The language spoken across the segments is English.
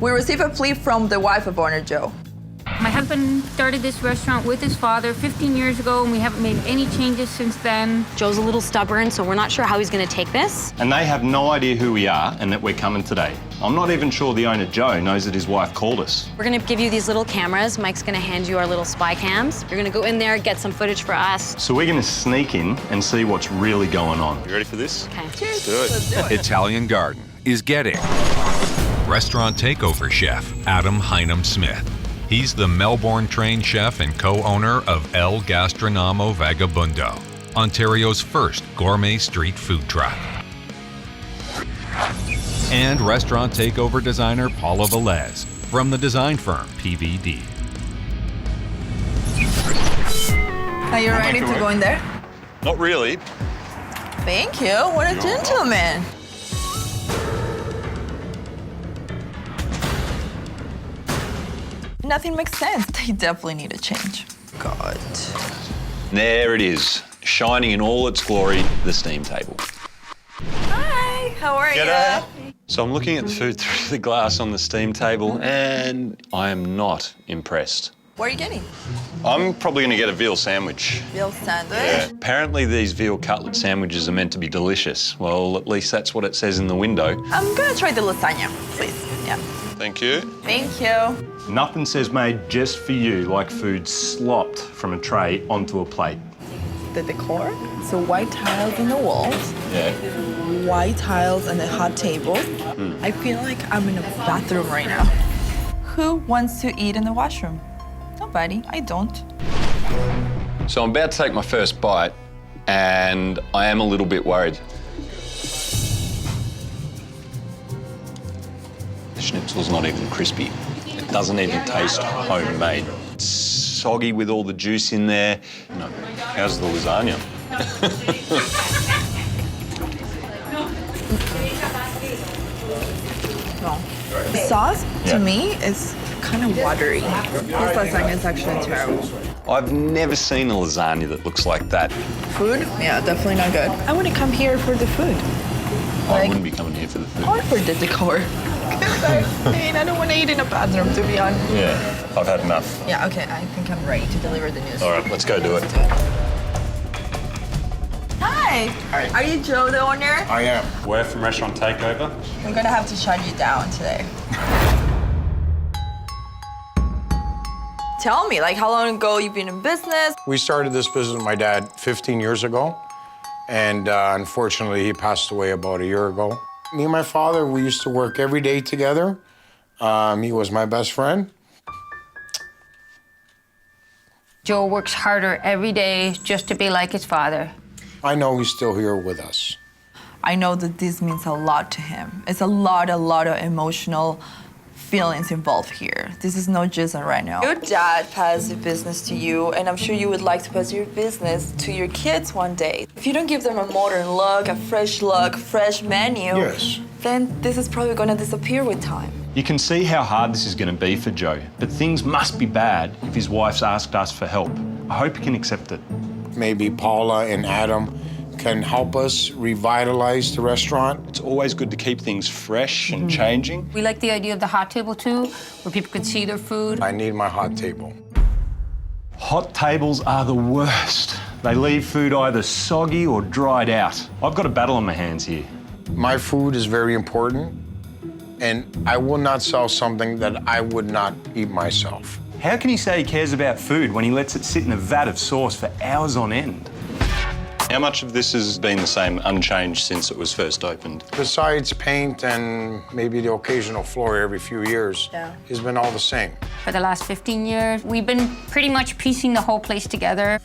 We received a plea from the wife of owner Joe. My husband started this restaurant with his father 15 years ago, and we haven't made any changes since then. Joe's a little stubborn, so we're not sure how he's gonna take this. And they have no idea who we are and that we're coming today. I'm not even sure the owner, Joe, knows that his wife called us. We're gonna give you these little cameras. Mike's gonna hand you our little spy cams. You're gonna go in there, get some footage for us. So we're gonna sneak in and see what's really going on. You ready for this? Okay. Cheers. Let's do it. Italian Garden is getting restaurant takeover chef Adam Hynam Smith. He's the Melbourne-trained chef and co-owner of El Gastronomo Vagabundo, Ontario's first gourmet street food truck. And restaurant takeover designer Paula Velez from the design firm PVD. Are you ready to go in there? Not really. Thank you. What a gentleman. Nothing makes sense. They definitely need a change. God. There it is, shining in all its glory, the steam table. Hi, how are G'day. you? So I'm looking at the food through the glass on the steam table, and I am not impressed. What are you getting? I'm probably gonna get a veal sandwich. Veal sandwich? Yeah. Apparently these veal cutlet sandwiches are meant to be delicious. Well, at least that's what it says in the window. I'm gonna try the lasagna, please. Yeah. Thank you. Thank you. Nothing says made just for you like food slopped from a tray onto a plate. The decor. So white tiles on the walls, Yeah. white tiles on the hot table. I feel like I'm in a bathroom right now. Who wants to eat in the washroom? Nobody. I don't. So I'm about to take my first bite, and I am a little bit worried. The schnitzel's not even crispy. It doesn't even taste homemade. It's soggy with all the juice in there. No. How's the lasagna? No. The sauce, Yeah. to me, is kind of watery. This lasagna is actually terrible. I've never seen a lasagna that looks like that. Food? Yeah, definitely not good. I want to come here for the food. I wouldn't be coming here for the food. Or for the decor. I don't want to eat in a bathroom, to be honest. Yeah, I've had enough. Yeah, okay, I think I'm ready to deliver the news. All right, let's go do it. Hi. Hi. Are you Joe, the owner? I am. We're from Restaurant Takeover. I'm gonna have to shut you down today. Tell me, like, how long ago you've been in business? We started this business with my dad 15 years ago, and unfortunately, he passed away about a year ago. Me and my father, we used to work every day together. He was my best friend. Joe works harder every day just to be like his father. I know he's still here with us. I know that this means a lot to him. It's a lot of emotional feelings involved here. This is no jizzing right now. Your dad passed the business to you, and I'm sure you would like to pass your business to your kids one day. If you don't give them a modern look, a fresh menu, Yes. then this is probably gonna disappear with time. You can see how hard this is going to be for Joe, but things must be bad if his wife's asked us for help. I hope he can accept it. Maybe Paula and Adam can help us revitalize the restaurant. It's always good to keep things fresh and changing. We like the idea of the hot table too, where people can see their food. I need my hot table. Hot tables are the worst. They leave food either soggy or dried out. I've got a battle on my hands here. My food is very important, and I will not sell something that I would not eat myself. How can he say he cares about food when he lets it sit in a vat of sauce for hours on end? How much of this has been the same, unchanged since it was first opened? Besides paint and maybe the occasional floor every few years, it's been all the same. For the last 15 years, we've been pretty much piecing the whole place together.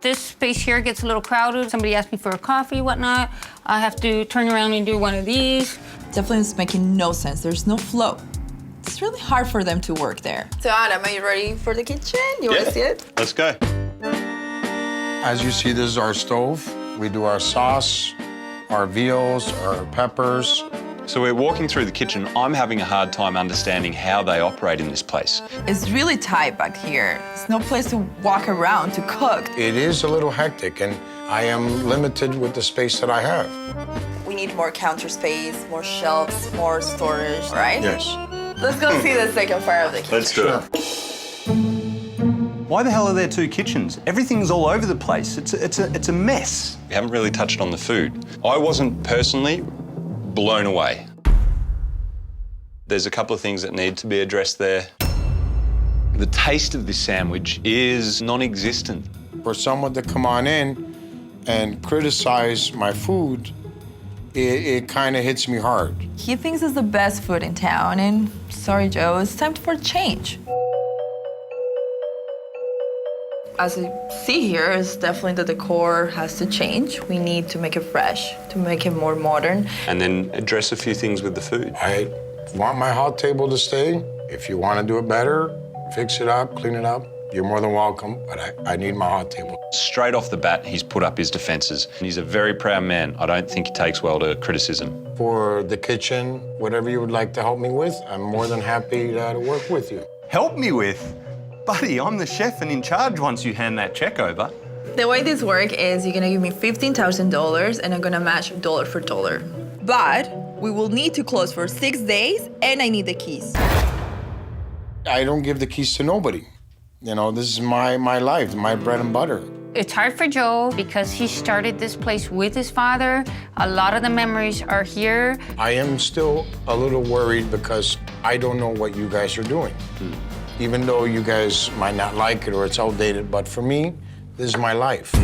This space here gets a little crowded. Somebody asks me for a coffee, whatnot. I have to turn around and do one of these. Definitely is making no sense. There's no flow. It's really hard for them to work there. So Adam, are you ready for the kitchen? You want to see it? Let's go. As you see, this is our stove. We do our sauce, our veals, our peppers. So we're walking through the kitchen. I'm having a hard time understanding how they operate in this place. It's really tight back here. There's no place to walk around to cook. It is a little hectic, and I am limited with the space that I have. we need more counter space, more shelves, more storage, right? Yes. Let's go see the second part of the kitchen. Let's do it. Why the hell are there two kitchens? Everything's all over the place. It's a mess. We haven't really touched on the food. I wasn't personally blown away. There's a couple of things that need to be addressed there. The taste of this sandwich is non-existent. For someone to come on in and criticize my food, it kind of hits me hard. He thinks it's the best food in town, and sorry, Joe, it's time for change. As you see here, it's definitely the decor has to change. We need to make it fresh, to make it more modern. And then address a few things with the food. I want my hot table to stay. If you want to do it better, fix it up, clean it up, you're more than welcome, but I need my hot table. Straight off the bat, he's put up his defences. And he's a very proud man. I don't think he takes well to criticism. For the kitchen, whatever you would like to help me with, I'm more than happy to work with you. Help me with? Buddy, I'm the chef and in charge once you hand that check over. The way this works is you're gonna give me $15,000 and I'm gonna match dollar for dollar. But we will need to close for 6 days and I need the keys. I don't give the keys to nobody. You know, this is my life, my bread and butter. It's hard for Joe because he started this place with his father. A lot of the memories are here. I am still a little worried because I don't know what you guys are doing. Even though you guys might not like it or it's outdated, but for me, this is my life.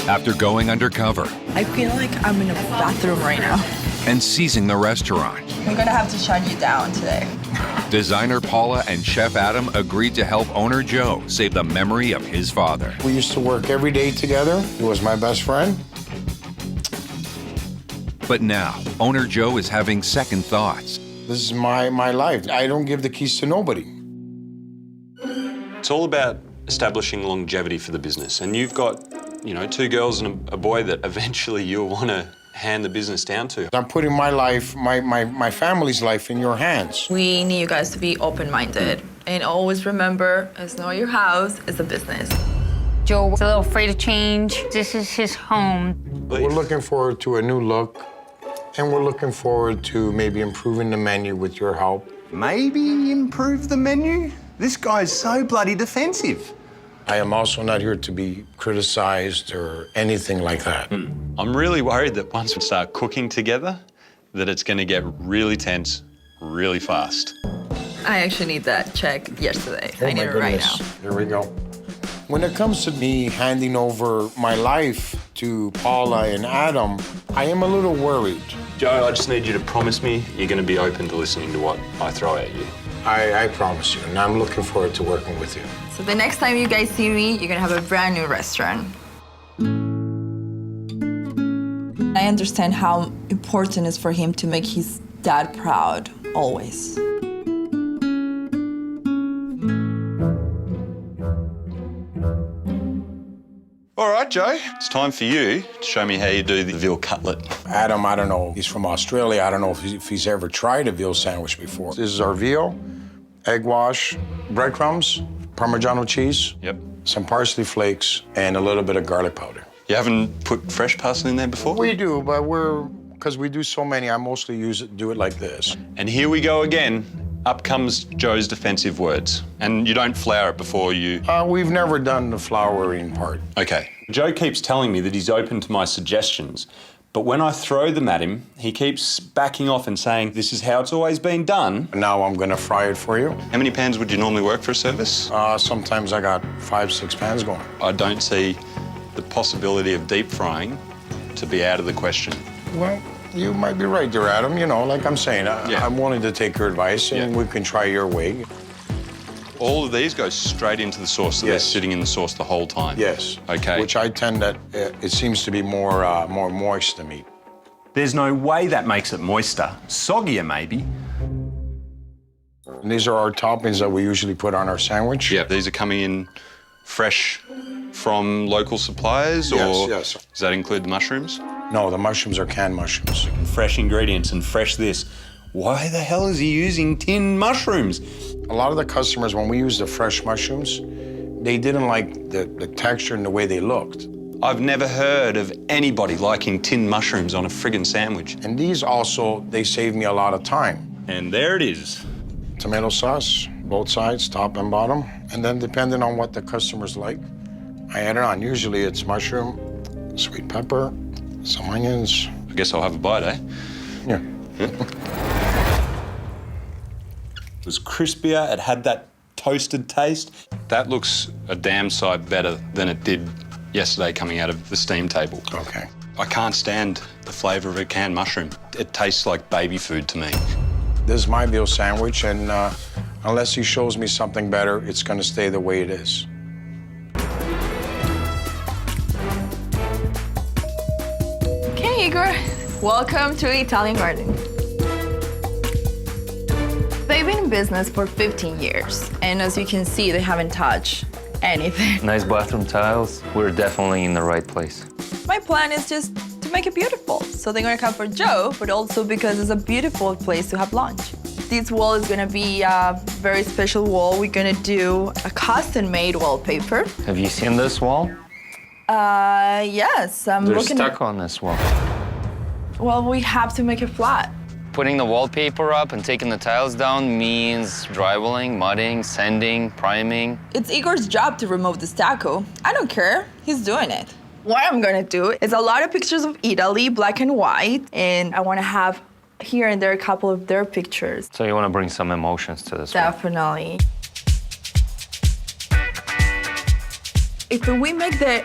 After going undercover I feel like I'm in a bathroom right now. and seizing the restaurant, I'm gonna have to shut you down today. designer Paula and Chef Adam agreed to help owner Joe save the memory of his father. We used to work every day together. He was my best friend. But now, owner Joe is having second thoughts. This is my life. I don't give the keys to nobody. It's all about establishing longevity for the business. And you've got, you know, two girls and a boy that eventually you'll want to hand the business down to. I'm putting my life, my family's life in your hands. We need you guys to be open-minded and always remember, it's not your house, it's a business. Joe was a little afraid of change. This is his home. We're looking forward to a new look, and we're looking forward to maybe improving the menu with your help. Maybe improve the menu? This guy's so bloody defensive. I am also not here to be criticized or anything like that. I'm really worried that once we start cooking together, that it's going to get really tense really fast. I actually need that check yesterday. I need it right now. Here we go. When it comes to me handing over my life to Paula and Adam, I am a little worried. Joe, I just need you to promise me you're going to be open to listening to what I throw at you. I promise you, and I'm looking forward to working with you. So the next time you guys see me, you're gonna have a brand new restaurant. I understand how important it is for him to make his dad proud, always. All right, Joe, it's time for you to show me how you do the veal cutlet. Adam, I don't know, he's from Australia. I don't know if he's ever tried a veal sandwich before. This is our veal, egg wash, breadcrumbs, Parmigiano cheese, Yep. some parsley flakes, and a little bit of garlic powder. You haven't put fresh parsley in there before? We do, but because we do so many, I mostly do it like this. And here we go again. Up comes Joe's defensive words. And you don't flour it before you... We've never done the flouring part. Okay. Joe keeps telling me that he's open to my suggestions, but when I throw them at him, he keeps backing off and saying, this is how it's always been done. Now I'm gonna fry it for you. How many pans would you normally work for a service? Sometimes I got 5-6 pans going. I don't see the possibility of deep frying to be out of the question. Well, you might be right there, Adam. You know, like I'm saying, I'm willing to take your advice, and we can try your way. All of these go straight into the sauce, so they're sitting in the sauce the whole time? Yes. Okay. Which I tend that it seems to be more moist to me. There's no way that makes it moister. Soggier, maybe. And these are our toppings that we usually put on our sandwich. Yeah, these are coming in fresh from local suppliers, or yes. does that include the mushrooms? No, the mushrooms are canned mushrooms. Fresh ingredients and fresh this. Why the hell is he using tinned mushrooms? A lot of the customers, when we use the fresh mushrooms, they didn't like the texture and the way they looked. I've never heard of anybody liking tinned mushrooms on a friggin' sandwich. And these also, they save me a lot of time. And there it is. Tomato sauce, both sides, top and bottom. And then depending on what the customers like, I add it on. Usually it's mushroom, sweet pepper, some onions. I guess I'll have a bite, eh? Yeah. It was crispier, it had that toasted taste. That looks a damn sight better than it did yesterday coming out of the steam table. Okay. I can't stand the flavour of a canned mushroom. It tastes like baby food to me. This is my veal sandwich, and unless he shows me something better, it's gonna stay the way it is. Okay, Igor, welcome to Italian Garden. They've been in business for 15 years, and as you can see, they haven't touched anything. Nice bathroom tiles. We're definitely in the right place. My plan is just to make it beautiful. So they're gonna come for Joe, but also because it's a beautiful place to have lunch. This wall is gonna be a very special wall. We're gonna do a custom-made wallpaper. Have you seen this wall? Yes, I'm They're looking stuck on this wall. Well, we have to make it flat. Putting the wallpaper up and taking the tiles down means drywalling, mudding, sanding, priming. It's Igor's job to remove the stucco. I don't care, he's doing it. What I'm gonna do is a lot of pictures of Italy, black and white, and I wanna have here and there a couple of their pictures. So you want to bring some emotions to this one. Definitely. If we make the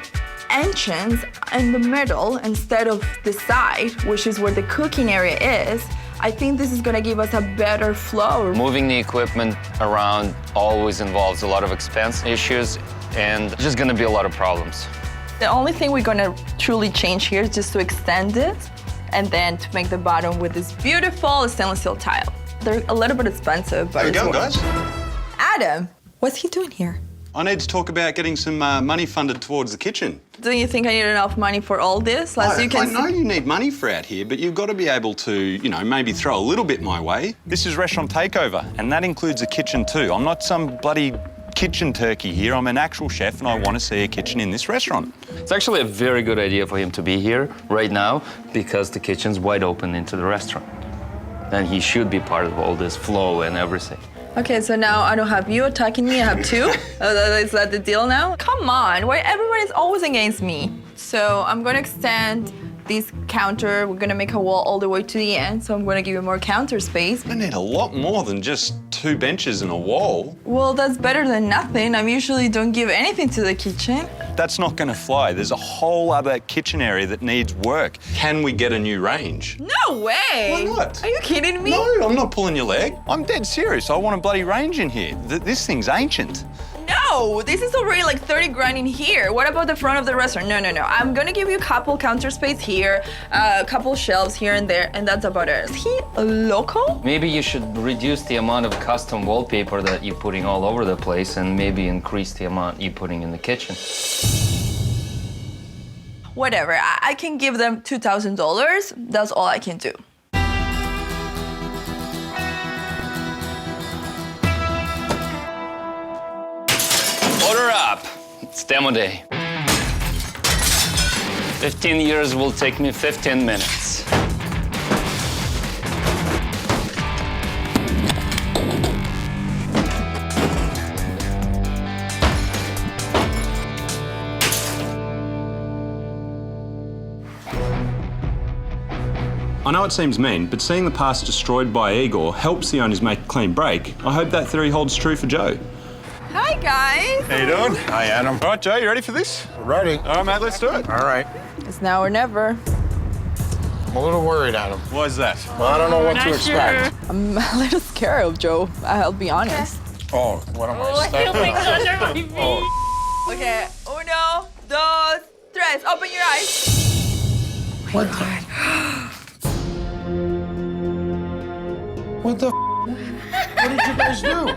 entrance in the middle instead of the side, which is where the cooking area is, I think this is gonna give us a better flow. Moving the equipment around always involves a lot of expense issues and just going to be a lot of problems. The only thing we're gonna truly change here is just to extend it and then to make the bottom with this beautiful stainless steel tile. They're a little bit expensive, but There you it's go, worth guys. it. Adam, what's he doing here? I need to talk about getting some money funded towards the kitchen. Do you think I need enough money for all this? As you I can know see. you need money for out here, but you've got to be able to, you know, maybe throw a little bit my way. This is Restaurant Takeover, and that includes a kitchen too. I'm not some bloody kitchen turkey here. I'm an actual chef, and I want to see a kitchen in this restaurant. It's actually a very good idea for him to be here right now because the kitchen's wide open into the restaurant. And he should be part of all this flow and everything. Okay, so now I don't have you attacking me, I have two. Is that the deal now? Come on, why everyone is always against me? So I'm gonna extend this counter. We're gonna make a wall all the way to the end, so I'm gonna give you more counter space. I need a lot more than just 2 benches and a wall. Well, that's better than nothing. I usually don't give anything to the kitchen. That's not going to fly. There's a whole other kitchen area that needs work. Can we get a new range? No way! Why not? Are you kidding me? No, I'm not pulling your leg. I'm dead serious. I want a bloody range in here. This thing's ancient. No, this is already like 30 grand in here. What about the front of the restaurant? No. I'm gonna give you a couple counter space here, a couple shelves here and there, and that's about it. Is he a local? Maybe you should reduce the amount of custom wallpaper that you're putting all over the place and maybe increase the amount you're putting in the kitchen. Whatever, I can give them $2,000. That's all I can do. Order up. It's demo day. 15 years will take me 15 minutes. I know it seems mean, but seeing the past destroyed by Igor helps the owners make a clean break. I hope that theory holds true for Joe. Hi, guys. How you doing? Hi, Adam. All right, Joe, you ready for this? Ready? All right, mate, let's do it. All right. It's now or never. I'm a little worried, Adam. Why is that? Well, I don't know what to expect. I'm a little scared of Joe, I'll be honest. Oh, what am I stepping on? Okay, uno, dos, tres. Open your eyes. What the? What the? What did you guys do?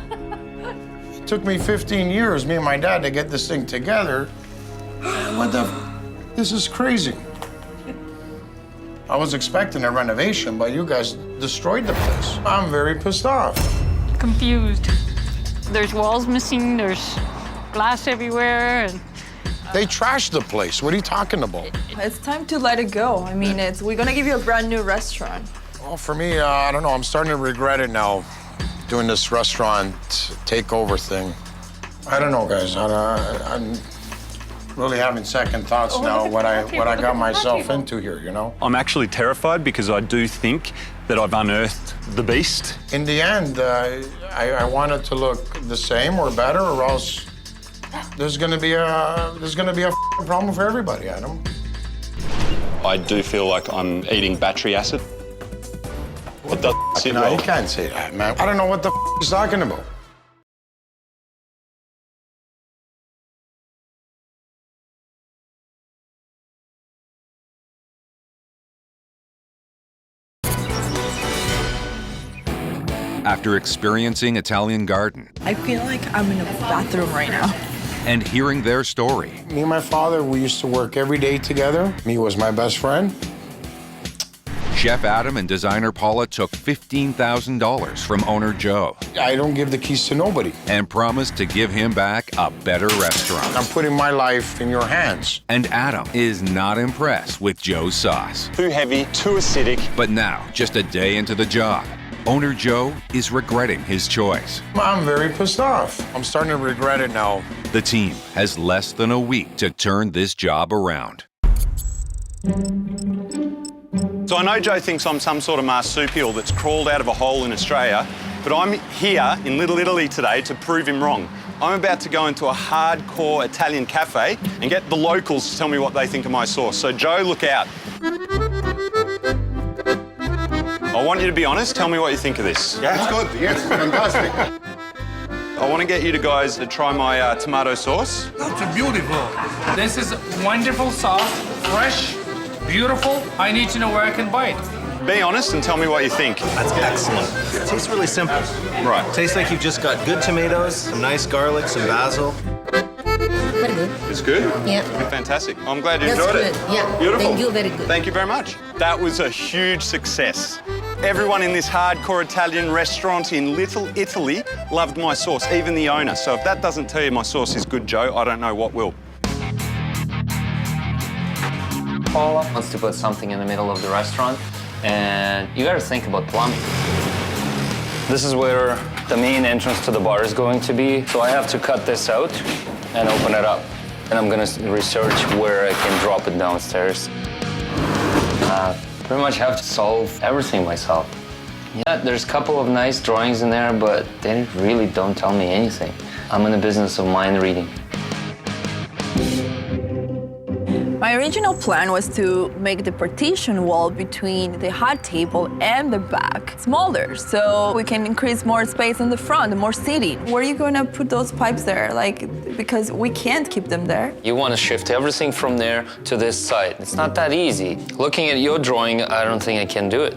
It took me 15 years, me and my dad, to get this thing together. What the? This is crazy. I was expecting a renovation, but you guys destroyed the place. I'm very pissed off. Confused. There's walls missing, there's glass everywhere, and They trashed the place. What are you talking about? It's time to let it go. I mean, we're gonna give you a brand new restaurant. Well, for me, I don't know. I'm starting to regret it now, doing this restaurant takeover thing. I don't know, guys. I'm really having second thoughts now what I got myself into here, you know? I'm actually terrified because I do think that I've unearthed the beast. In the end, I want it to look the same or better, or else there's gonna be a f***ing problem for everybody, Adam. I do feel like I'm eating battery acid. What the f***? No, you can't say that, man. I don't know what the f*** he's talking about. After experiencing Italian Garden I feel like I'm in a bathroom right now. and hearing their story, Me and my father, we used to work every day together. He was my best friend. Chef Adam and designer Paula took $15,000 from owner Joe I don't give the keys to nobody. and promised to give him back a better restaurant. I'm putting my life in your hands. And Adam is not impressed with Joe's sauce. Too heavy, too acidic. But now, just a day into the job, owner Joe is regretting his choice. I'm very pissed off. I'm starting to regret it now. The team has less than a week to turn this job around. So I know Joe thinks I'm some sort of marsupial that's crawled out of a hole in Australia, but I'm here in Little Italy today to prove him wrong. I'm about to go into a hardcore Italian cafe and get the locals to tell me what they think of my sauce. So Joe, look out. I want you to be honest. Tell me what you think of this. Yeah, it's good. Yes, fantastic. I want to get you guys to try my tomato sauce. It's beautiful. This is wonderful sauce, fresh, beautiful. I need to know where I can buy it. Be honest and tell me what you think. That's excellent. It tastes really simple. Right. Tastes like you've just got good tomatoes, some nice garlic, some basil. Very good. It's good? Yeah. Fantastic. I'm glad you That's enjoyed good. it. Yeah. Beautiful. Thank you. Very good. Thank you very much. That was a huge success. Everyone in this hardcore Italian restaurant in Little Italy loved my sauce, even the owner. So if that doesn't tell you my sauce is good, Joe, I don't know what will. Paula wants to put something in the middle of the restaurant, and you gotta think about plumbing. This is where the main entrance to the bar is going to be, so I have to cut this out and open it up. And I'm gonna research where I can drop it downstairs. Pretty much have to solve everything myself. Yeah, there's a couple of nice drawings in there, but they really don't tell me anything. I'm in the business of mind reading. My original plan was to make the partition wall between the hot table and the back smaller, so we can increase more space in the front, more seating. Where are you gonna put those pipes there? Because we can't keep them there. You want to shift everything from there to this side. It's not that easy. Looking at your drawing, I don't think I can do it.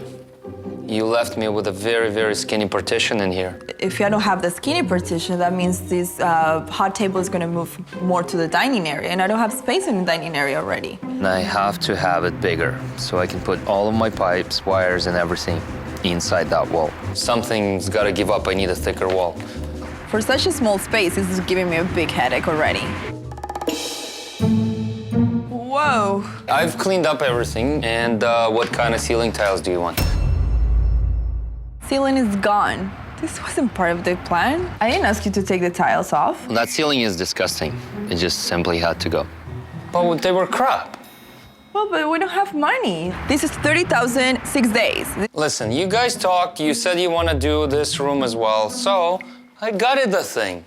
You left me with a very, very skinny partition in here. If I don't have the skinny partition, that means this hot table is gonna move more to the dining area, and I don't have space in the dining area already. And I have to have it bigger so I can put all of my pipes, wires, and everything inside that wall. Something's got to give up. I need a thicker wall. For such a small space, this is giving me a big headache already. Whoa. I've cleaned up everything. And what kind of ceiling tiles do you want? Ceiling is gone. This wasn't part of the plan. I didn't ask you to take the tiles off. That ceiling is disgusting. It just simply had to go. But they were crap. Well, but we don't have money. This is 30,000, 6 days. Listen, you guys talked. You said you want to do this room as well. So I gutted the thing.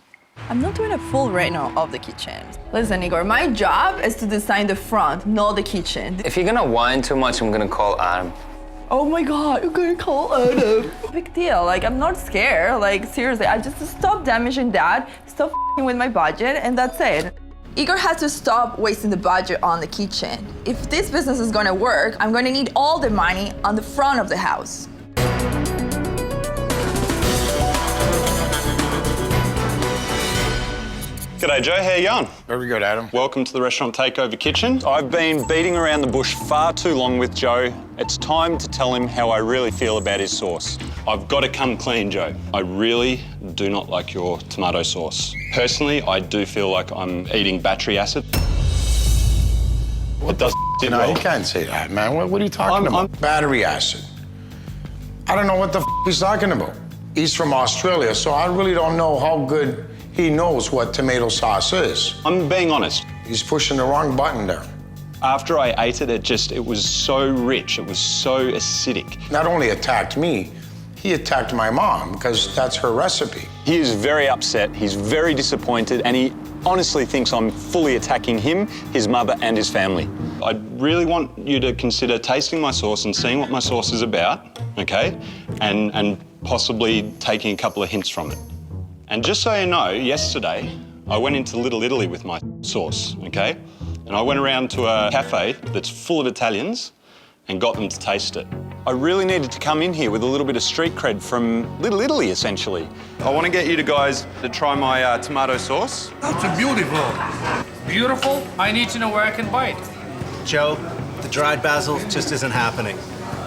I'm not doing a full reno of the kitchen. Listen, Igor, my job is to design the front, not the kitchen. If you're gonna whine too much, I'm gonna call Adam. Oh my God, you're gonna call Adam. Big deal, I'm not scared. Seriously, I just stop damaging that, stop f***ing with my budget, and that's it. Igor has to stop wasting the budget on the kitchen. If this business is gonna work, I'm gonna need all the money on the front of the house. G'day, Joe. How you going? Very good, Adam. Welcome to the Restaurant Takeover kitchen. I've been beating around the bush far too long with Joe. It's time to tell him how I really feel about his sauce. I've got to come clean, Joe. I really do not like your tomato sauce. Personally, I do feel like I'm eating battery acid. It does You know, you can't say that, man. What are you talking about? Battery acid. I don't know what the he's talking about. He's from Australia, so I really don't know how good he knows what tomato sauce is. I'm being honest. He's pushing the wrong button there. After I ate it, it was so rich, it was so acidic. Not only attacked me, he attacked my mom because that's her recipe. He is very upset, he's very disappointed, and he honestly thinks I'm fully attacking him, his mother, and his family. I really want you to consider tasting my sauce and seeing what my sauce is about, okay? And possibly taking a couple of hints from it. And just so you know, yesterday, I went into Little Italy with my sauce, okay? And I went around to a cafe that's full of Italians and got them to taste it. I really needed to come in here with a little bit of street cred from Little Italy, essentially. I want to get you guys to try my tomato sauce. That's beautiful. Beautiful? I need to know where I can buy it. Joe, the dried basil just isn't happening.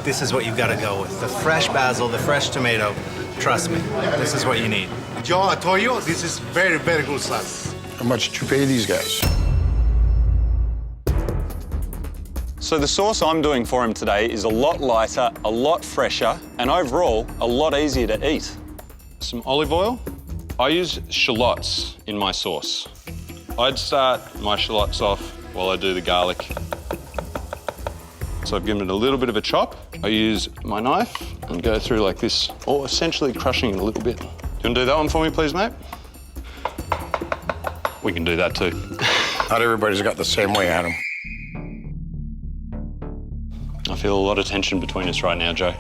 This is what you've got to go with. The fresh basil, the fresh tomato. Trust me, this is what you need. Joe, I told you, this is very, very good sauce. How much did you pay these guys? So the sauce I'm doing for him today is a lot lighter, a lot fresher, and overall, a lot easier to eat. Some olive oil. I use shallots in my sauce. I'd start my shallots off while I do the garlic. So I've given it a little bit of a chop. I use my knife and go through like this, or essentially crushing it a little bit. You want to do that one for me, please, mate? We can do that too. Not everybody's got the same way, Adam. I feel a lot of tension between us right now, Joe.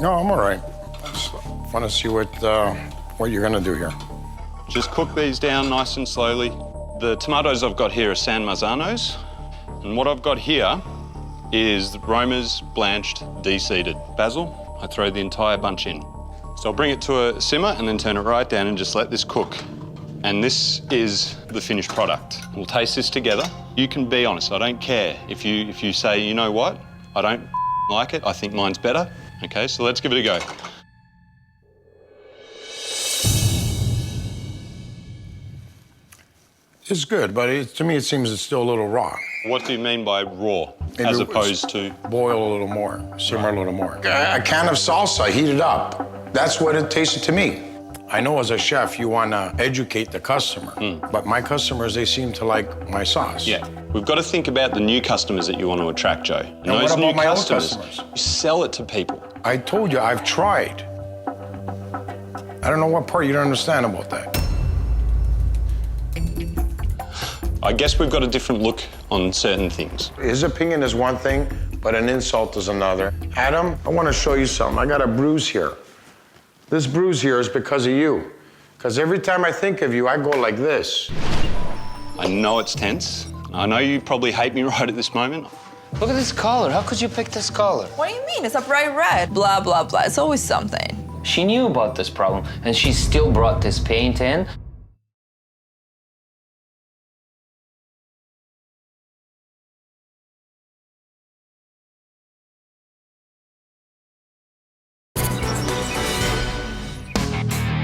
No, I'm all right. I just want to see what you're gonna do here. Just cook these down nice and slowly. The tomatoes I've got here are San Marzanos, and what I've got here is Roma's blanched, de-seeded basil. I throw the entire bunch in. So I'll bring it to a simmer and then turn it right down and just let this cook. And this is the finished product. We'll taste this together. You can be honest, I don't care. If you say, you know what, I don't like it, I think mine's better. Okay, so let's give it a go. It's good, but to me it seems it's still a little raw. What do you mean by raw, Maybe as opposed to? Boil a little more, simmer a little more. A can of salsa, heat it up. That's what it tasted to me. I know as a chef, you want to educate the customer, but my customers, they seem to like my sauce. Yeah, we've got to think about the new customers that you want to attract, Joe. And what those about new my old customers, customers? you sell it to people. I told you, I've tried. I don't know what part you don't understand about that. I guess we've got a different look on certain things. His opinion is one thing, but an insult is another. Adam, I want to show you something. I got a bruise here. This bruise here is because of you. Because every time I think of you, I go like this. I know it's tense. I know you probably hate me right at this moment. Look at this color. How could you pick this color? What do you mean? It's a bright red. Blah, blah, blah. It's always something. She knew about this problem, and she still brought this paint in.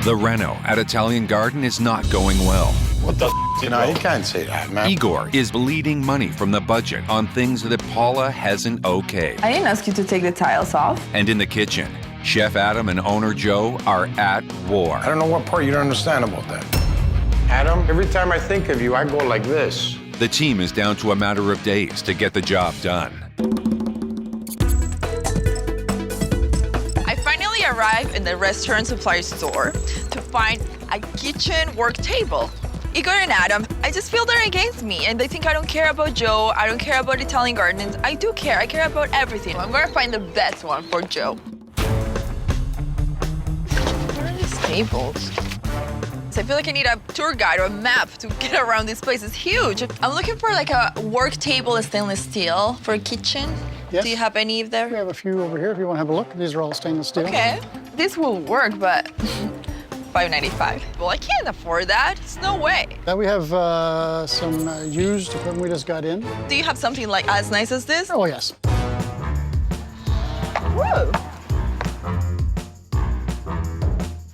The reno at Italian Garden is not going well. What the you know, you can't say that, man. Igor is bleeding money from the budget on things that Paula hasn't okayed. I didn't ask you to take the tiles off. And in the kitchen, Chef Adam and owner Joe are at war. I don't know what part you don't understand about that. Adam, every time I think of you, I go like this. The team is down to a matter of days to get the job done. I finally arrived in the restaurant supply store to find a kitchen work table. Igor and Adam, I just feel they're against me and they think I don't care about Joe, I don't care about Italian gardens. I do care, I care about everything. I'm gonna find the best one for Joe. Where are these tables? So I feel like I need a tour guide or a map to get around this place. It's huge. I'm looking for like a work table, stainless steel for a kitchen. Yes. Do you have any there? We have a few over here if you want to have a look. These are all stainless steel. Okay, this will work, but $5.95. Well, I can't afford that. There's no way. Then we have some used equipment we just got in. Do you have something like as nice as this? Oh, yes. Whoa.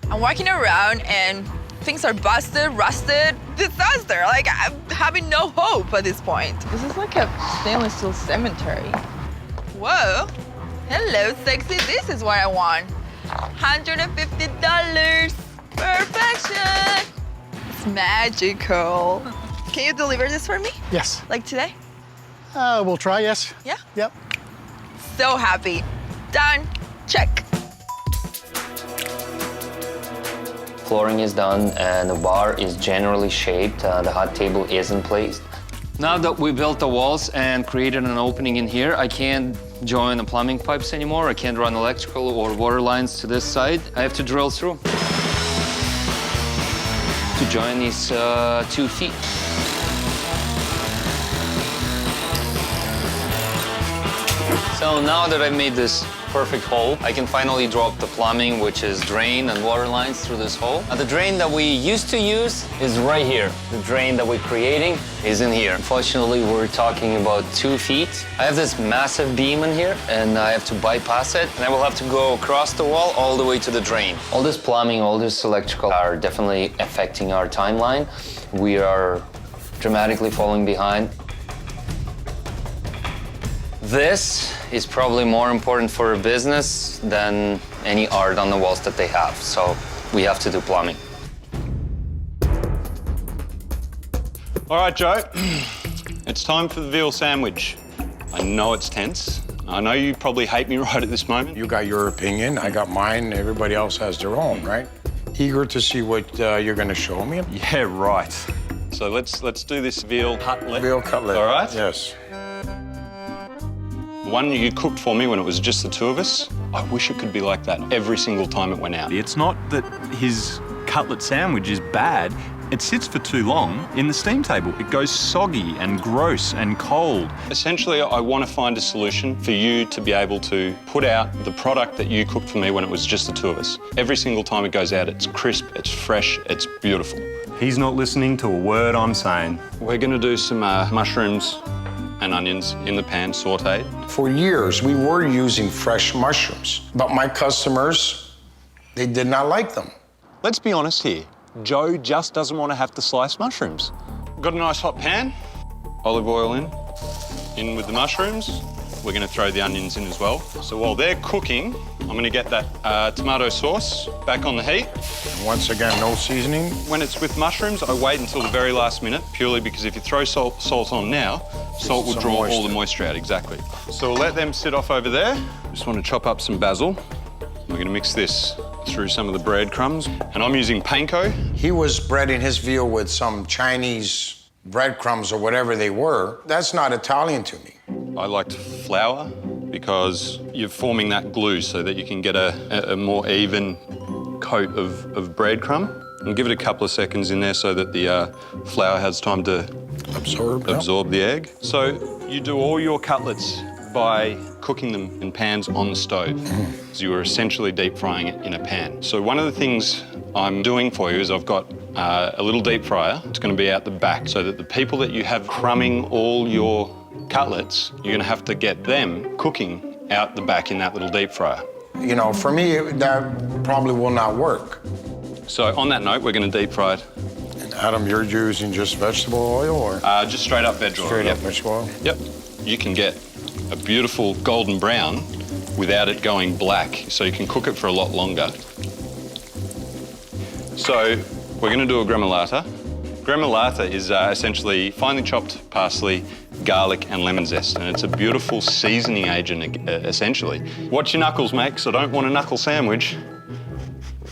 I'm walking around and things are busted, rusted, disaster. Like, I'm having no hope at this point. This is like a stainless steel cemetery. Whoa. Hello, sexy. This is what I want. $150. Perfection. It's magical. Can you deliver this for me? Yes. Like today? We'll try, yes. Yeah? Yep. So happy. Done. Check. Flooring is done and the bar is generally shaped. The hot table is in place. Now that we built the walls and created an opening in here, I can't join the plumbing pipes anymore. I can't run electrical or water lines to this side. I have to drill through to join these 2 feet. So now that I've made this perfect hole, I can finally drop the plumbing, which is drain and water lines through this hole. Now, the drain that we used to use is right here. The drain that we're creating is in here. Unfortunately, we're talking about 2 feet. I have this massive beam in here, and I have to bypass it, and I will have to go across the wall all the way to the drain. All this plumbing, all this electrical are definitely affecting our timeline. We are dramatically falling behind. This is probably more important for a business than any art on the walls that they have, so we have to do plumbing. All right, Joe, it's time for the veal sandwich. I know it's tense. I know you probably hate me right at this moment. You got your opinion, I got mine, everybody else has their own, right? Eager to see what you're gonna show me. Yeah, right. So let's do this veal cutlet. Veal cutlet. All right? Yes. One you cooked for me when it was just the 2 of us. I wish it could be like that every single time it went out. It's not that his cutlet sandwich is bad. It sits for too long in the steam table. It goes soggy and gross and cold. Essentially, I want to find a solution for you to be able to put out the product that you cooked for me when it was just the 2 of us. Every single time it goes out, it's crisp, it's fresh, it's beautiful. He's not listening to a word I'm saying. We're going to do some mushrooms and onions in the pan, sautéed. For years, we were using fresh mushrooms, but my customers, they did not like them. Let's be honest here. Joe just doesn't want to have to slice mushrooms. Got a nice hot pan, olive oil in with the mushrooms. We're going to throw the onions in as well. So while they're cooking, I'm going to get that tomato sauce back on the heat. And once again, no seasoning. When it's with mushrooms, I wait until the very last minute, purely because if you throw salt on now, salt will draw all the moisture out, exactly. So we'll let them sit off over there. Just want to chop up some basil. We're going to mix this through some of the breadcrumbs. And I'm using panko. He was breading his veal with some Chinese breadcrumbs or whatever they were. That's not Italian to me. I liked flour because you're forming that glue so that you can get a more even coat of breadcrumb. And give it a couple of seconds in there so that the flour has time to absorb the egg. So you do all your cutlets by cooking them in pans on the stove. So you are essentially deep frying it in a pan. So one of the things I'm doing for you is I've got a little deep fryer. It's going to be out the back so that the people that you have crumbing all your cutlets, you're going to have to get them cooking out the back in that little deep fryer. You know, for me, that probably will not work. So on that note, we're going to deep fry it. And Adam, you're using just vegetable oil or? Just straight up veg oil. Straight up vegetable oil? Yep. You can get a beautiful golden brown without it going black, so you can cook it for a lot longer. So we're going to do a gremolata. Gremolata is essentially finely chopped parsley, garlic and lemon zest, and it's a beautiful seasoning agent, essentially. Watch your knuckles, mate, 'cause I don't want a knuckle sandwich.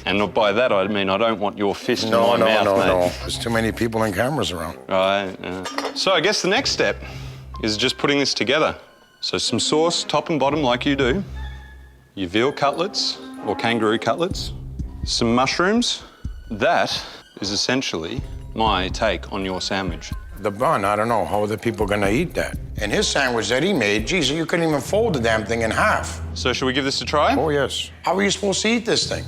And by that, I mean I don't want your fist in my mouth, mate. No. There's too many people and cameras around. Right. So I guess the next step is just putting this together. So some sauce, top and bottom, like you do. Your veal cutlets, or kangaroo cutlets. Some mushrooms. That is essentially my take on your sandwich. The bun, I don't know, how are the people gonna eat that? And his sandwich that he made, geez, you couldn't even fold the damn thing in half. So should we give this a try? Oh, yes. How are you supposed to eat this thing?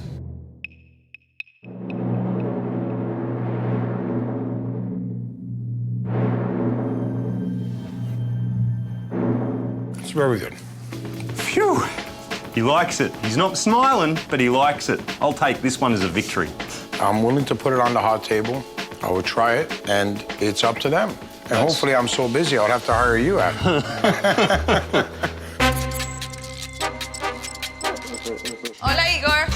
very good. Phew. He likes it. He's not smiling, but he likes it. I'll take this one as a victory. I'm willing to put it on the hot table. I will try it, and it's up to them. And hopefully I'm so busy, I'll have to hire you out. Hola, Igor.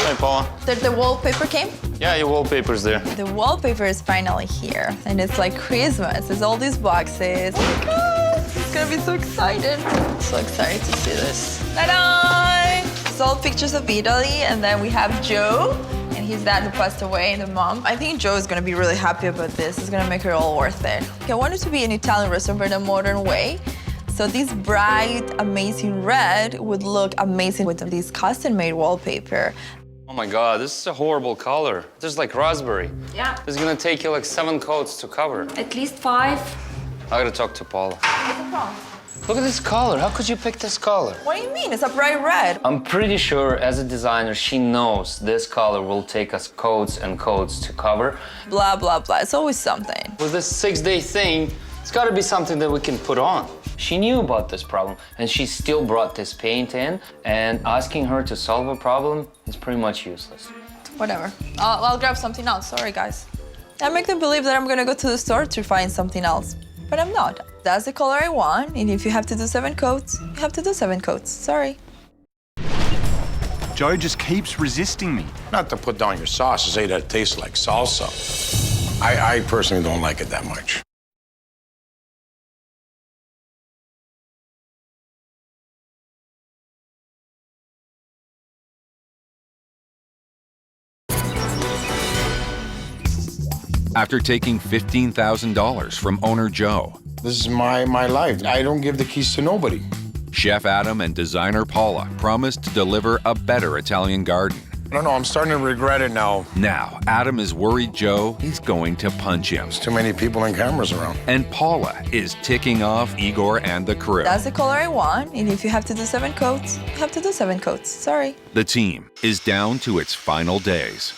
Hey, Paula. The wallpaper came? Yeah, your wallpaper's there. The wallpaper is finally here, and it's like Christmas. There's all these boxes. Oh my God, it's gonna be so excited. So excited to see this. Ta-da! It's all pictures of Italy, and then we have Joe, and his dad who passed away, and the mom. I think Joe is gonna be really happy about this. It's gonna make it all worth it. I want it to be an Italian restaurant, but in a modern way. So this bright, amazing red would look amazing with this custom-made wallpaper. Oh my God, this is a horrible color. This is like raspberry. Yeah. This is gonna take you like 7 coats to cover. At least 5. I gotta talk to Paula. What's the problem? Look at this color. How could you pick this color? What do you mean? It's a bright red. I'm pretty sure as a designer, she knows this color will take us coats and coats to cover. Blah, blah, blah. It's always something. With this 6-day thing, it's gotta be something that we can put on. She knew about this problem, and she still brought this paint in, and asking her to solve a problem is pretty much useless. Whatever. I'll grab something else. Sorry, guys. I make them believe that I'm gonna go to the store to find something else, but I'm not. That's the color I want, and if you have to do 7 coats, you have to do 7 coats. Sorry. Joe just keeps resisting me. Not to put down your sauce, to say that it tastes like salsa. I personally don't like it that much. After taking $15,000 from owner Joe, This is my life. I don't give the keys to nobody. Chef Adam and designer Paula promised to deliver a better Italian garden. I don't know, I'm starting to regret it now. Now, Adam is worried Joe is going to punch him. There's too many people and cameras around. And Paula is ticking off Igor and the crew. That's the color I want, and if you have to do 7 coats, you have to do 7 coats. Sorry. The team is down to its final days.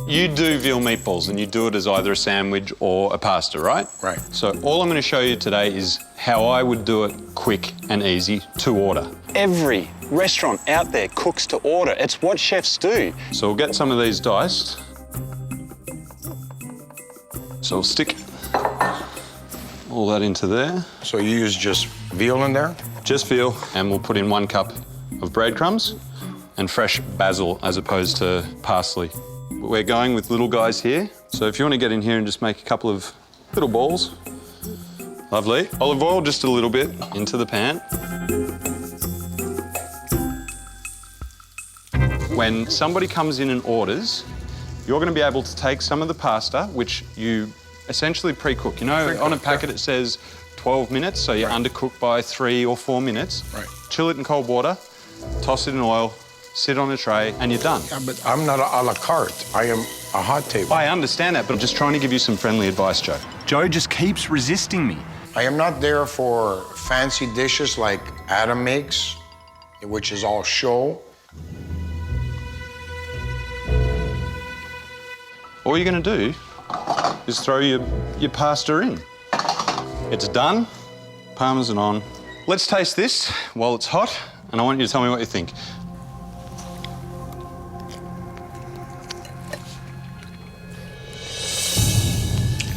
You do veal meatballs, and you do it as either a sandwich or a pasta, right? Right. So all I'm going to show you today is how I would do it quick and easy to order. Every restaurant out there cooks to order. It's what chefs do. So we'll get some of these diced. So we'll stick all that into there. So you use just veal in there? Just veal, and we'll put in 1 cup of breadcrumbs and fresh basil as opposed to parsley. We're going with little guys here. So if you want to get in here and just make a couple of little balls. Lovely. Olive oil, just a little bit, into the pan. When somebody comes in and orders, you're going to be able to take some of the pasta, which you essentially pre-cook. You know, on a packet it says 12 minutes, so you undercook by 3 or 4 minutes. Right. Chill it in cold water, toss it in oil, sit on a tray, and you're done. Yeah, but I'm not a la carte. I am a hot table. I understand that, but I'm just trying to give you some friendly advice, Joe. Joe just keeps resisting me. I am not there for fancy dishes like Adam makes, which is all show. All you're going to do is throw your pasta in. It's done, parmesan on. Let's taste this while it's hot, and I want you to tell me what you think.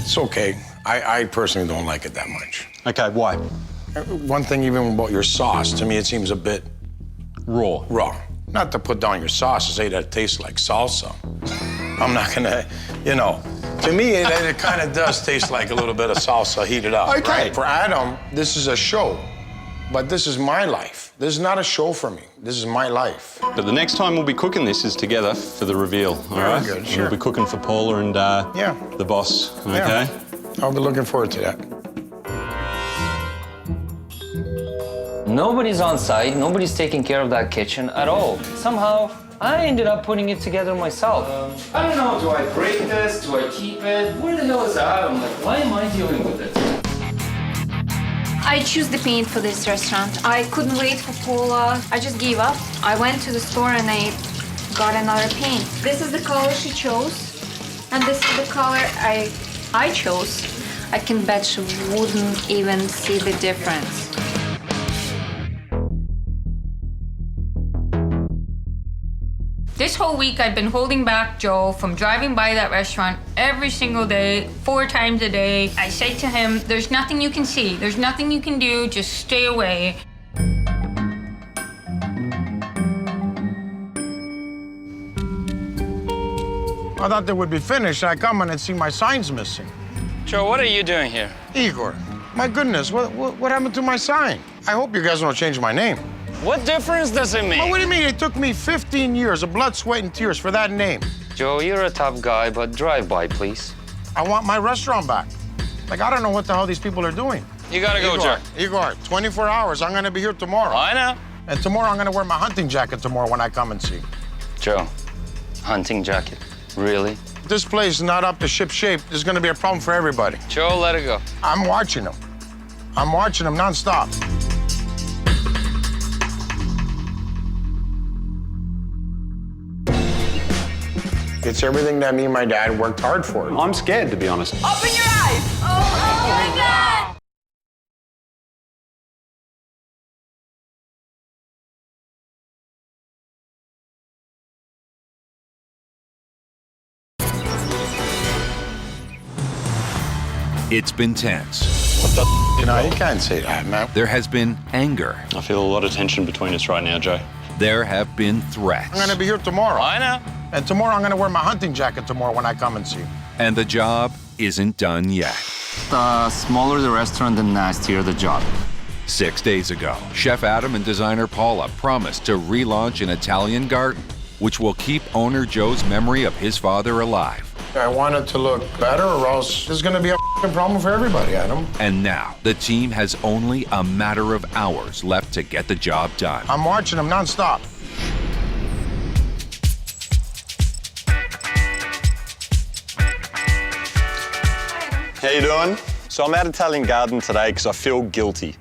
It's okay. I personally don't like it that much. Okay, why? One thing even about your sauce, to me it seems a bit Raw. raw. Not to put down your sauce to say that it tastes like salsa. I'm not gonna, you know, to me it kind of does taste like a little bit of salsa heated up. Okay. Right? For Adam, this is a show, but this is my life. This is not a show for me. This is my life. But the next time we'll be cooking this is together for the reveal, all right? Very good, And sure. we'll be cooking for Paula and Yeah. the boss, okay? Yeah. I'll be looking forward to that. Nobody's on site, nobody's taking care of that kitchen at all. Somehow, I ended up putting it together myself. I don't know, do I break this? Do I keep it? Where the hell is Adam? Like, why am I dealing with it? I choose the paint for this restaurant. I couldn't wait for Paula. I just gave up. I went to the store and I got another paint. This is the color she chose, and this is the color I chose. I can bet she wouldn't even see the difference. This whole week, I've been holding back Joe from driving by that restaurant every single day, 4 times a day. I say to him, there's nothing you can see. There's nothing you can do. Just stay away. I thought they would be finished. I come in and see my signs missing. Joe, what are you doing here? Igor, my goodness, what happened to my sign? I hope you guys don't change my name. What difference does it make? Well, what do you mean? It took me 15 years of blood, sweat, and tears for that name. Joe, you're a tough guy, but drive by, please. I want my restaurant back. Like, I don't know what the hell these people are doing. You gotta go, Joe. Igor, 24 hours. I'm gonna be here tomorrow. I know. And tomorrow I'm gonna wear my hunting jacket tomorrow when I come and see. Joe, hunting jacket? Really? This place is not up to ship shape. There's gonna be a problem for everybody. Joe, let it go. I'm watching them. I'm watching them nonstop. It's everything that me and my dad worked hard for. I'm scared, to be honest. Open your eyes! Oh my God! It's been tense. No, you can't say that, man. There has been anger. I feel a lot of tension between us right now, Joe. There have been threats. I'm gonna be here tomorrow. I know. And tomorrow I'm gonna wear my hunting jacket tomorrow when I come and see. And the job isn't done yet. The smaller the restaurant, the nastier the job. 6 days ago, Chef Adam and designer Paula promised to relaunch an Italian garden, which will keep owner Joe's memory of his father alive. I want it to look better or else there's gonna be a problem for everybody, Adam. And now, the team has only a matter of hours left to get the job done. I'm watching them nonstop. How you doing? So I'm at Italian Garden today because I feel guilty.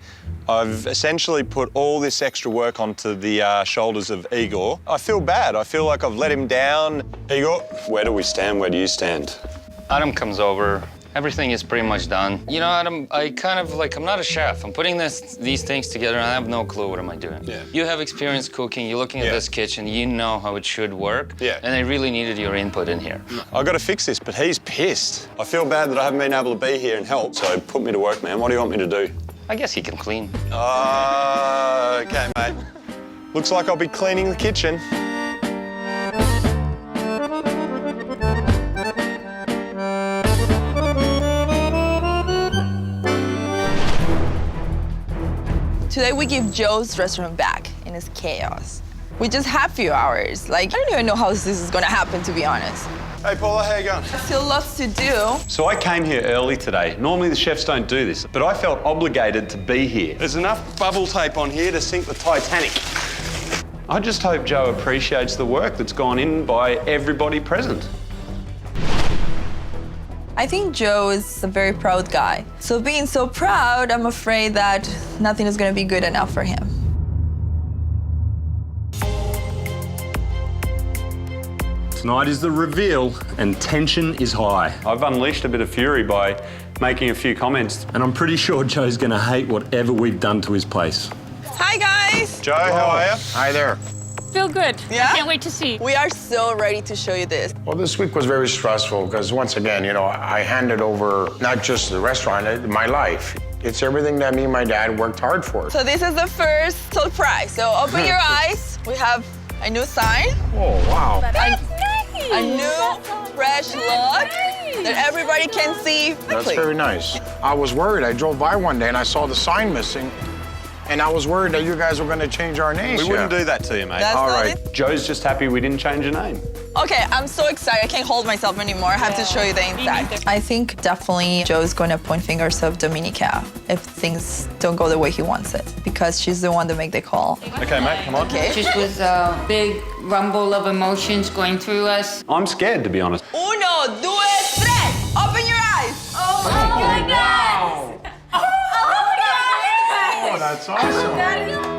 I've essentially put all this extra work onto the shoulders of Igor. I feel bad. I feel like I've let him down. Igor, where do we stand? Where do you stand? Adam comes over. Everything is pretty much done. You know, Adam, I'm not a chef. I'm putting these things together and I have no clue what am I doing. Yeah. You have experience cooking. You're looking at this kitchen. You know how it should work. Yeah. And I really needed your input in here. I've got to fix this, but he's pissed. I feel bad that I haven't been able to be here and help, so put me to work, man. What do you want me to do? I guess he can clean. Okay, mate. Looks like I'll be cleaning the kitchen. Today we give Joe's restaurant back in its chaos. We just have a few hours. I don't even know how this is gonna happen, to be honest. Hey, Paula, how you going? Still lots to do. So I came here early today. Normally the chefs don't do this, but I felt obligated to be here. There's enough bubble tape on here to sink the Titanic. I just hope Joe appreciates the work that's gone in by everybody present. I think Joe is a very proud guy. So being so proud, I'm afraid that nothing is gonna be good enough for him. Tonight is the reveal, and tension is high. I've unleashed a bit of fury by making a few comments, and I'm pretty sure Joe's gonna hate whatever we've done to his place. Hi, guys. Joe, how are you? Hi there. Feel good. Yeah? I can't wait to see. We are so ready to show you this. Well, this week was very stressful because once again, I handed over not just the restaurant, my life. It's everything that me and my dad worked hard for. So this is the first surprise. So open your eyes. We have a new sign. Oh, wow. A new, fresh look that everybody can see. That's very nice. I was worried. I drove by one day and I saw the sign missing. And I was worried that you guys were going to change our names. We wouldn't do that to you, mate. That's All not right, it? Joe's just happy we didn't change your name. Okay, I'm so excited. I can't hold myself anymore. I have to show you the inside. I think definitely Joe's going to point fingers of Dominica if things don't go the way he wants it, because she's the one to make the call. Okay, mate, come on. Okay. Just was a big rumble of emotions going through us. I'm scared, to be honest. Uno, dos, tres. Open your eyes. Oh my God! Oh, that's awesome.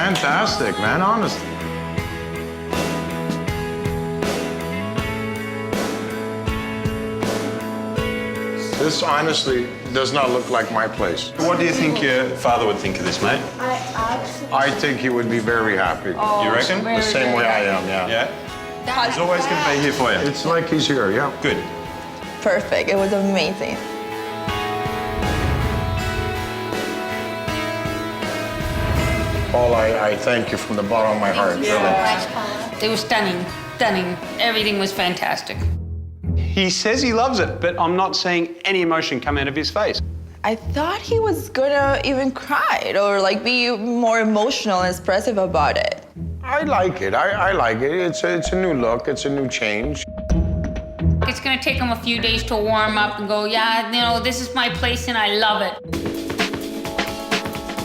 fantastic, man, honestly. This honestly does not look like my place. What do you think your father would think of this, mate? I think he would be very happy. You reckon? The same way I am, yeah. Yeah? He's always going to be here for you. It's like he's here, yeah. Good. Perfect. It was amazing. Paul, I thank you from the bottom of my heart. Really. It was stunning, stunning. Everything was fantastic. He says he loves it, but I'm not seeing any emotion come out of his face. I thought he was gonna even cry or like be more emotional and expressive about it. I like it. I like it. It's a new look. It's a new change. It's gonna take him a few days to warm up and go, yeah, you know, this is my place and I love it.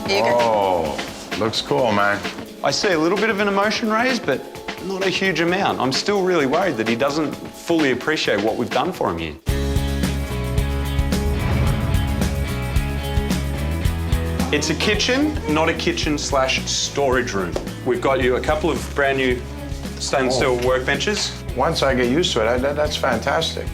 Oh, looks cool, man. I see a little bit of an emotion raise, but not a huge amount. I'm still really worried that he doesn't fully appreciate what we've done for him here. It's a kitchen, not a kitchen/storage room. We've got you a couple of brand new stainless steel workbenches. Once I get used to it, that's fantastic.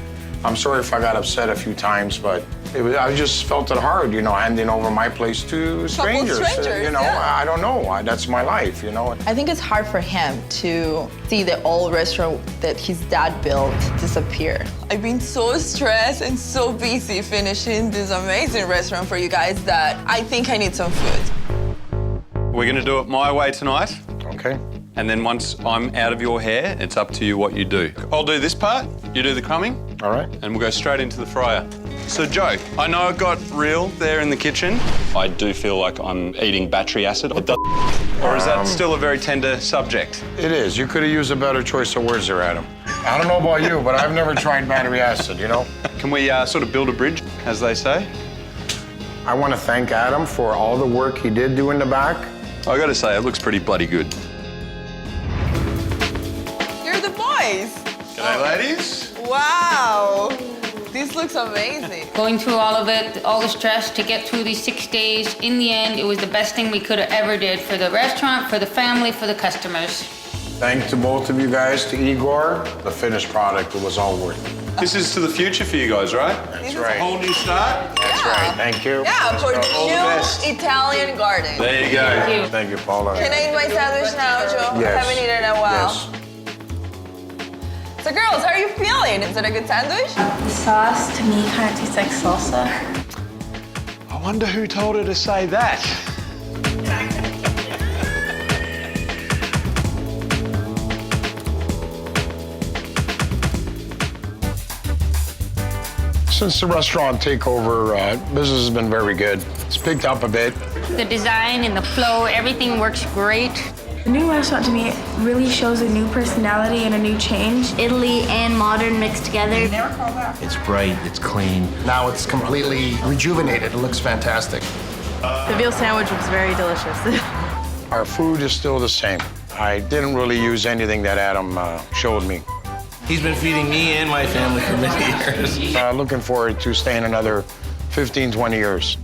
I'm sorry if I got upset a few times, but I just felt it hard, you know, handing over my place to strangers. You know, yeah. I don't know. That's my life, you know. I think it's hard for him to see the old restaurant that his dad built disappear. I've been so stressed and so busy finishing this amazing restaurant for you guys that I think I need some food. We're going to do it my way tonight. Okay. And then once I'm out of your hair, it's up to you what you do. I'll do this part, you do the crumbing. All right. And we'll go straight into the fryer. So, Joe, I know it got real there in the kitchen. I do feel like I'm eating battery acid. Or is that still a very tender subject? It is. You could have used a better choice of words there, Adam. I don't know about you, but I've never tried battery acid, you know? Can we sort of build a bridge, as they say? I want to thank Adam for all the work he did do in the back. I got to say, it looks pretty bloody good. You're the boys. G'day, ladies. Wow. This looks amazing. Going through all of it, all the stress to get through these 6 days, in the end, it was the best thing we could have ever did for the restaurant, for the family, for the customers. Thanks to both of you guys, to Igor. The finished product, it was all worth it. This is to the future for you guys, right? That's right. A whole new start. That's right. Thank you. Yeah, for All the best. new Italian garden. There you go. Thank you. Thank you, Paula. Can I eat my sandwich now, Joe? Yes. I haven't eaten in a while. Yes. So girls, how are you feeling? Is it a good sandwich? The sauce, to me, kind of tastes like salsa. I wonder who told her to say that. Since the restaurant takeover, business has been very good. It's picked up a bit. The design and the flow, everything works great. The new restaurant to me really shows a new personality and a new change. Italy and modern mixed together. It's bright, it's clean. Now it's completely rejuvenated. It looks fantastic. The veal sandwich was very delicious. Our food is still the same. I didn't really use anything that Adam showed me. He's been feeding me and my family for many years. Looking forward to staying another 15, 20 years.